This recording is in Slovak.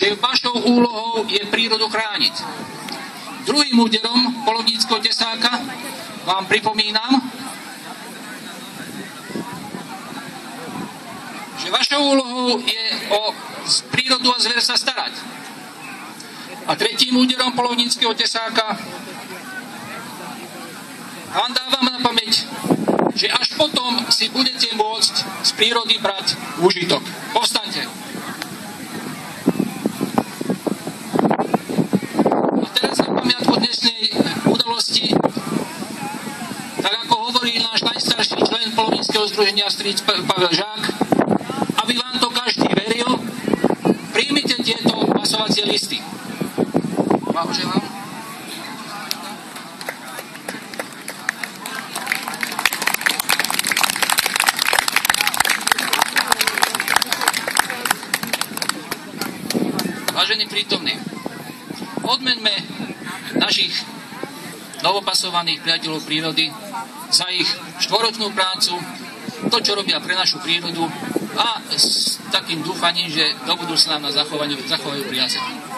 že vašou úlohou je prírodu chrániť. Druhým úderom polovníckeho tesáka vám pripomínam, že vašou úlohou je o prírodu a zver sa starať. A tretím úderom polovníckeho tesáka vám dávam na pamäť, že až potom si budete môcť z prírody brať úžitok. Povstaňte. A teraz na pamiatku dnešnej udalosti, tak ako hovorí náš najstarší člen polovníckeho združenia strýc Pavel Žák, aby vám to každý veril, príjmite tieto hlasovacie listy. Blahoželám. Vážení prítomní, odmeňme našich novopasovaných priateľov prírody za ich štvoročnú prácu, to, čo robia pre našu prírodu a s takým dúfaním, že do budúcna nám zachovajú priazeň.